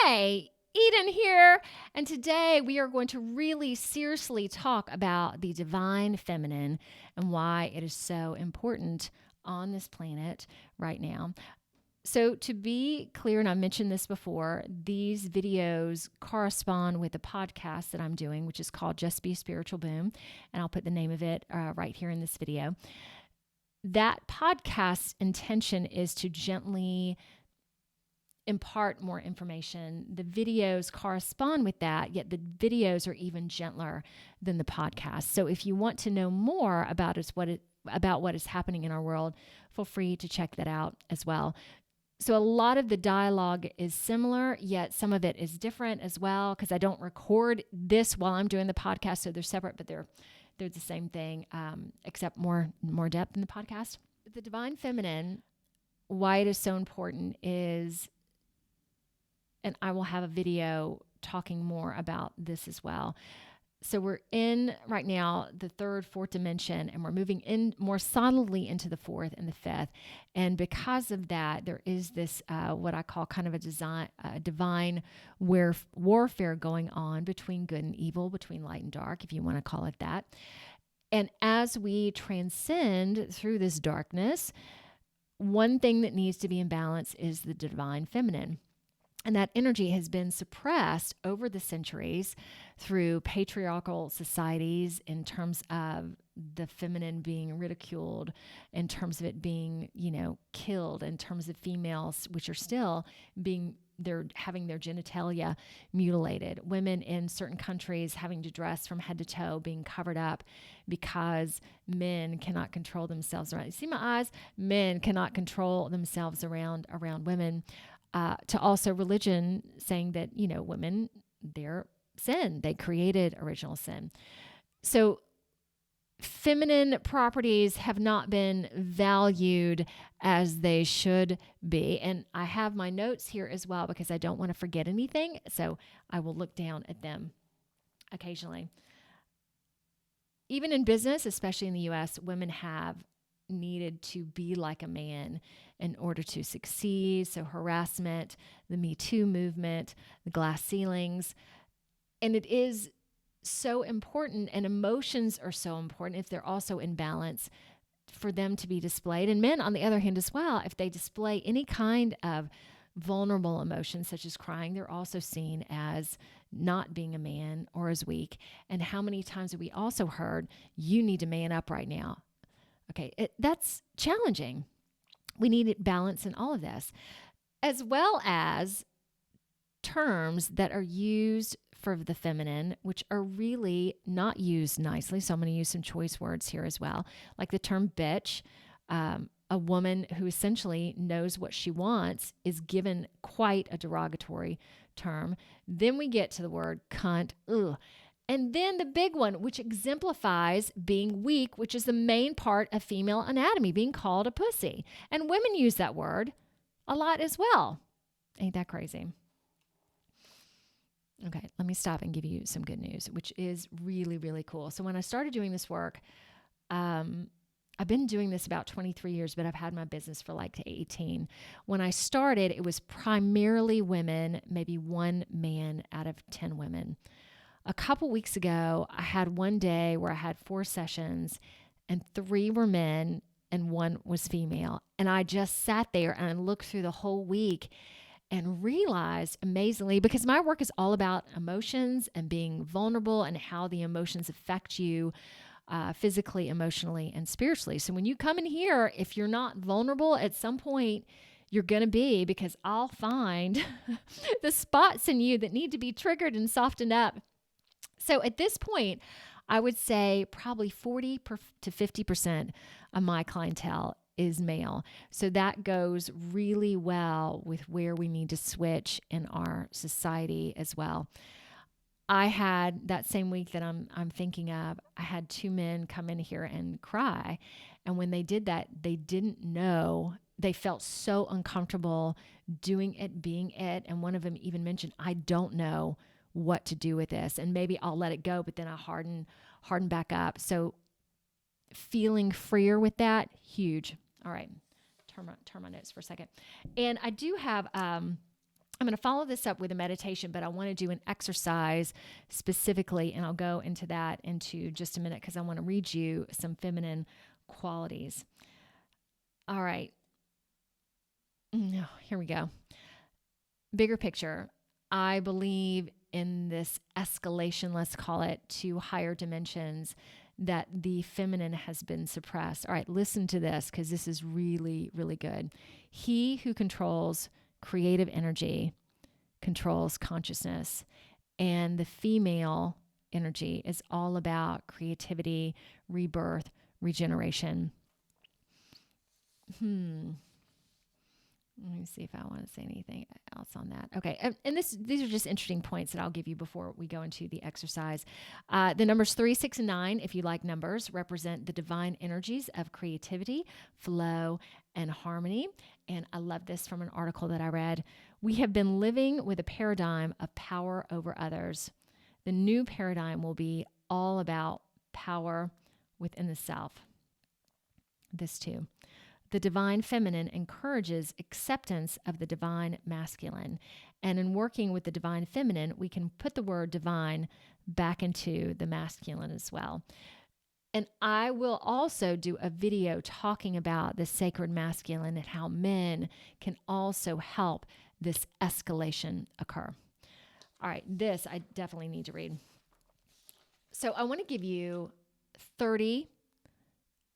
Hi, Eden here. And today we are going to really seriously talk about the divine feminine and why it is so important on this planet right now. So, to be clear, and I mentioned this before, these videos correspond with the podcast that I'm doing, which is called Just Be Spiritual Boom. And I'll put the name of it right here in this video. That podcast's intention is to gently impart more information. The videos correspond with that, yet the videos are even gentler than the podcast. So if you want to know more about what is happening in our world, feel free to check that out as well. So a lot of the dialogue is similar, yet some of it is different as well, because I don't record this while I'm doing the podcast, so they're separate, but they're the same thing, except more depth in the podcast. The divine feminine, why it is so important is, and I will have a video talking more about this as well. So we're in right now the third, fourth dimension, and we're moving in more solidly into the fourth and the fifth. And because of that, there is this what I call kind of a divine warfare going on between good and evil, between light and dark, if you want to call it that. And as we transcend through this darkness, one thing that needs to be in balance is the divine feminine. And that energy has been suppressed over the centuries through patriarchal societies in terms of the feminine being ridiculed, in terms of it being, killed, in terms of females, which are still they're having their genitalia mutilated. Women in certain countries having to dress from head to toe, being covered up because men cannot control themselves around. You see my eyes? Men cannot control themselves around women. To also religion saying that, women, they're sin. They created original sin. So feminine properties have not been valued as they should be. And I have my notes here as well because I don't want to forget anything. So I will look down at them occasionally. Even in business, especially in the US, women have needed to be like a man in order to succeed. So harassment, the Me Too movement, the glass ceilings. And it is so important, and emotions are so important if they're also in balance for them to be displayed. And men, on the other hand, as well, if they display any kind of vulnerable emotions such as crying, they're also seen as not being a man or as weak. And how many times have we also heard, you need to man up right now? Okay, that's challenging. We need balance in all of this, as well as terms that are used for the feminine, which are really not used nicely. So I'm going to use some choice words here as well, like the term bitch. A woman who essentially knows what she wants is given quite a derogatory term. Then we get to the word cunt. Ugh. And then the big one, which exemplifies being weak, which is the main part of female anatomy, being called a pussy. And women use that word a lot as well. Ain't that crazy? Okay, let me stop and give you some good news, which is really, really cool. So when I started doing this work, I've been doing this about 23 years, but I've had my business for like 18. When I started, it was primarily women, maybe one man out of 10 women. A couple weeks ago, I had one day where I had 4 sessions and 3 were men and 1 was female. And I just sat there and I looked through the whole week and realized amazingly, because my work is all about emotions and being vulnerable and how the emotions affect you physically, emotionally, and spiritually. So when you come in here, if you're not vulnerable at some point, you're going to be, because I'll find the spots in you that need to be triggered and softened up. So at this point, I would say probably 40 to 50% of my clientele is male. So that goes really well with where we need to switch in our society as well. I had that same week that I'm thinking of, I had 2 men come in here and cry. And when they did that, they didn't know, they felt so uncomfortable doing it, being it. And one of them even mentioned, I don't know what to do with this, and maybe I'll let it go, but then I harden back up. So feeling freer with that, huge. All right, turn my notes for a second. And I do have I'm going to follow this up with a meditation, but I want to do an exercise specifically, and I'll go into that into just a minute because I want to read you some feminine qualities. All right. Here we go. Bigger picture. I believe in this escalation, let's call it, to higher dimensions, that the feminine has been suppressed. All right, listen to this because this is really, really good. He who controls creative energy controls consciousness, and the female energy is all about creativity, rebirth, regeneration. Let me see if I want to say anything else on that. Okay, and these are just interesting points that I'll give you before we go into the exercise. The numbers 3, 6, and 9, if you like numbers, represent the divine energies of creativity, flow, and harmony. And I love this from an article that I read. We have been living with a paradigm of power over others. The new paradigm will be all about power within the self. This too. The divine feminine encourages acceptance of the divine masculine. And in working with the divine feminine, we can put the word divine back into the masculine as well. And I will also do a video talking about the sacred masculine and how men can also help this escalation occur. All right, this I definitely need to read. So I want to give you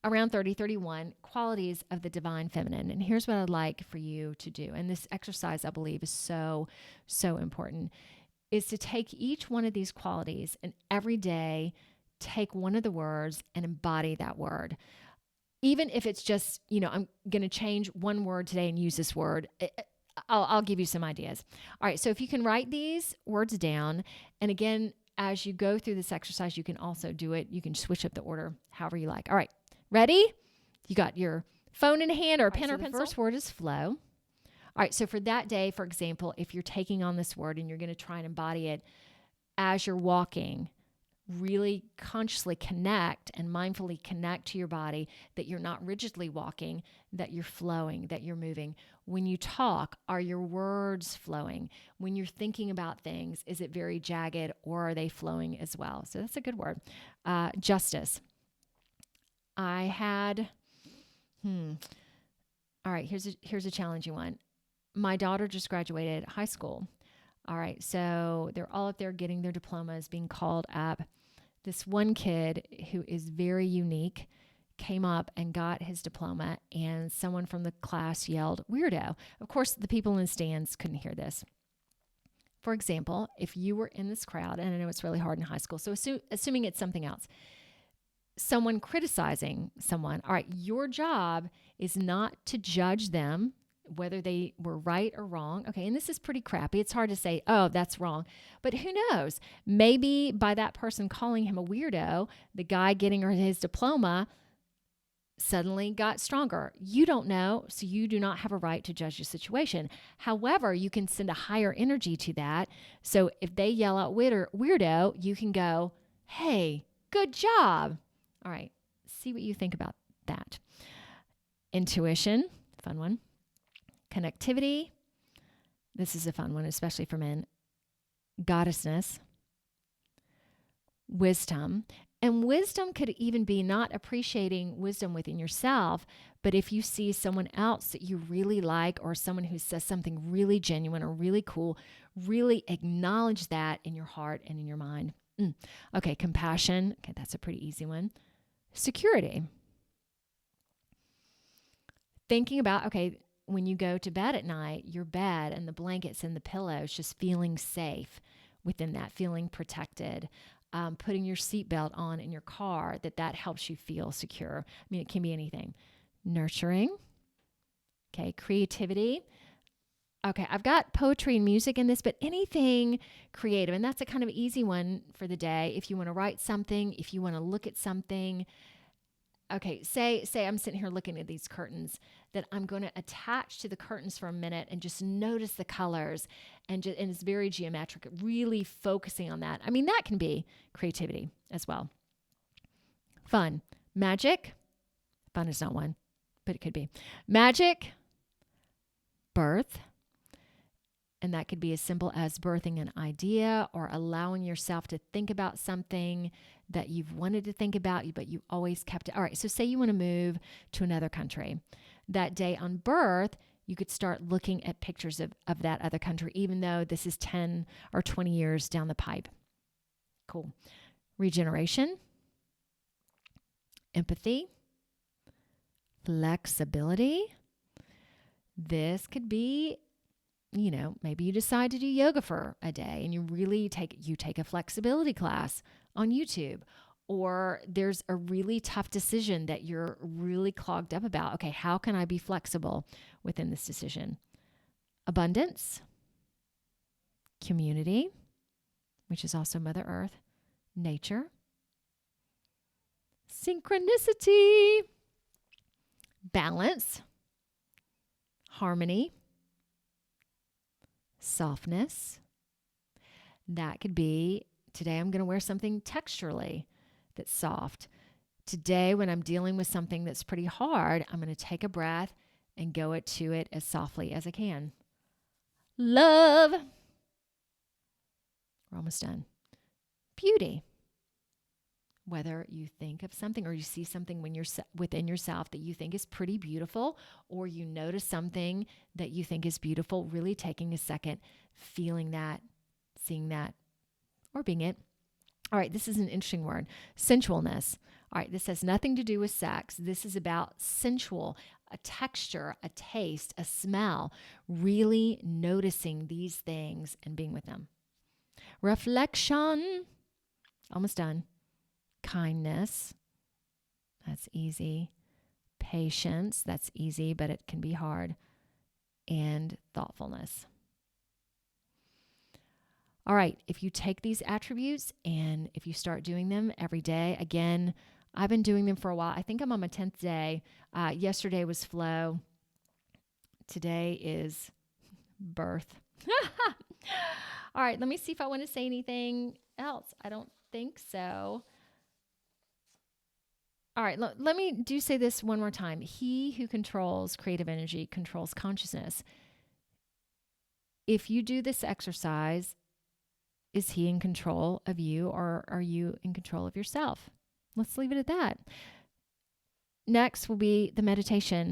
around 30, 31 qualities of the divine feminine. And here's what I'd like for you to do. And this exercise, I believe, is so, so important, is to take each one of these qualities and every day take one of the words and embody that word. Even if it's just, I'm going to change one word today and use this word. I'll give you some ideas. All right. So if you can write these words down, and again, as you go through this exercise, you can also do it. You can switch up the order however you like. All right. Ready? You got your phone in hand or a pen or pencil? The first word is flow. All right. So for that day, for example, if you're taking on this word and you're going to try and embody it as you're walking, really consciously connect and mindfully connect to your body, that you're not rigidly walking, that you're flowing, that you're moving. When you talk, are your words flowing? When you're thinking about things, is it very jagged or are they flowing as well? So that's a good word. Justice. I had, all right, here's a challenging one. My daughter just graduated high school. All right, so they're all up there getting their diplomas, being called up. This one kid who is very unique came up and got his diploma, and someone from the class yelled, "Weirdo." Of course, the people in the stands couldn't hear this. For example, if you were in this crowd, and I know it's really hard in high school, so assuming it's something else, someone criticizing someone, all right, your job is not to judge them, whether they were right or wrong. Okay, and this is pretty crappy. It's hard to say, oh, that's wrong. But who knows? Maybe by that person calling him a weirdo, the guy getting his diploma suddenly got stronger. You don't know, so you do not have a right to judge the situation. However, you can send a higher energy to that. So if they yell out weirdo, you can go, hey, good job. All right, see what you think about that. Intuition, fun one. Connectivity, this is a fun one, especially for men. Goddessness. Wisdom. And wisdom could even be not appreciating wisdom within yourself, but if you see someone else that you really like or someone who says something really genuine or really cool, really acknowledge that in your heart and in your mind. Okay, compassion. Okay, that's a pretty easy one. Security. Thinking about, okay, when you go to bed at night, your bed and the blankets and the pillows, just feeling safe within that, feeling protected. Putting your seatbelt on in your car, that helps you feel secure. I mean, it can be anything. Nurturing. Okay, creativity. Okay, I've got poetry and music in this, but anything creative. And that's a kind of easy one for the day. If you want to write something, if you want to look at something. Okay, say I'm sitting here looking at these curtains, that I'm going to attach to the curtains for a minute and just notice the colors, and it's very geometric, really focusing on that. I mean, that can be creativity as well. Fun. Magic. Fun is not one, but it could be. Magic. Birth. And that could be as simple as birthing an idea or allowing yourself to think about something that you've wanted to think about, but you always kept it. All right, so say you want to move to another country. That day on birth, you could start looking at pictures of that other country, even though this is 10 or 20 years down the pipe. Cool. Regeneration, empathy, flexibility. This could be, maybe you decide to do yoga for a day and you take a flexibility class on YouTube, or there's a really tough decision that you're really clogged up about. Okay, how can I be flexible within this decision? Abundance, community, which is also Mother Earth, nature, synchronicity, balance, harmony, softness. That could be, today I'm going to wear something texturally that's soft. Today, when I'm dealing with something that's pretty hard, I'm going to take a breath and go to it as softly as I can. Love. We're almost done. Beauty. Whether you think of something or you see something when you're within yourself that you think is pretty beautiful, or you notice something that you think is beautiful, really taking a second, feeling that, seeing that, or being it. All right, this is an interesting word, sensualness. All right, this has nothing to do with sex. This is about sensual, a texture, a taste, a smell, really noticing these things and being with them. Reflection, almost done. Kindness, that's easy. Patience, that's easy, but it can be hard. And thoughtfulness. All right, if you take these attributes and if you start doing them every day, again, I've been doing them for a while. I think I'm on my 10th day. Yesterday was flow. Today is birth. All right, let me see if I want to say anything else. I don't think so. All right, let me say this one more time. He who controls creative energy controls consciousness. If you do this exercise, is he in control of you, or are you in control of yourself? Let's leave it at that. Next will be the meditation.